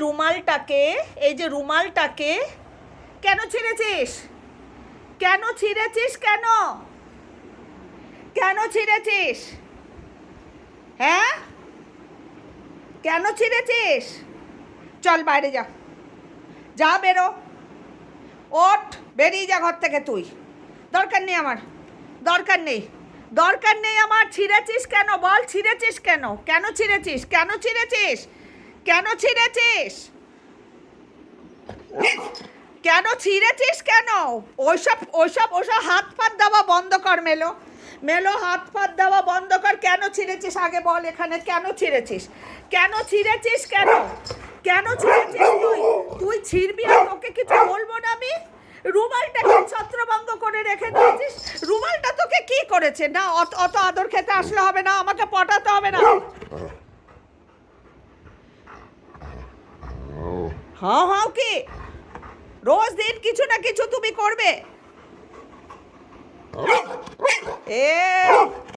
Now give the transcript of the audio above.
রুমালটাকে কেন ছিঁড়েছিস? কেন ছিঁড়েছিস? কেন কেন ছিঁড়েছিস? হ্যাঁ, কেন ছিঁড়েছিস? চল বাইরে যা, যা, বেরো, ওঠ, বেরিয়ে যা ঘর থেকে। তুই দরকার নেই আমার, দরকার নেই আমার। ছিঁড়েছিস কেন বল? ছিঁড়েছিস কেন? কেন ছিঁড়েছিস? কেন ছিঁড়েছিস? কেন ছিঁড়েছিস? কেন ছিঁড়েছিস? কেন? ওইসব হাত ফাত দেওয়া বন্ধ কর। মেলো হাত ফাত দেওয়া বন্ধ কর। কেন ছিঁড়েছিস আগে বল। এখানে কেন ছিঁড়েছিস? কেন ছিঁড়েছিস? কেন কেন ছিঁড়েছিস? তুই ছিঁড়বি আর তোকে কিছু বলবো না আমি? রুমালটাকে ছত্রভঙ্গ করে রেখে দিয়েছিস। রুমালটা তোকে কি করেছে? না, অত আদর খেতে আসলে হবে না, আমাকে পটাতে হবে না। হাও কি রোজ দিন কিছু না কিছু তুমি করবে।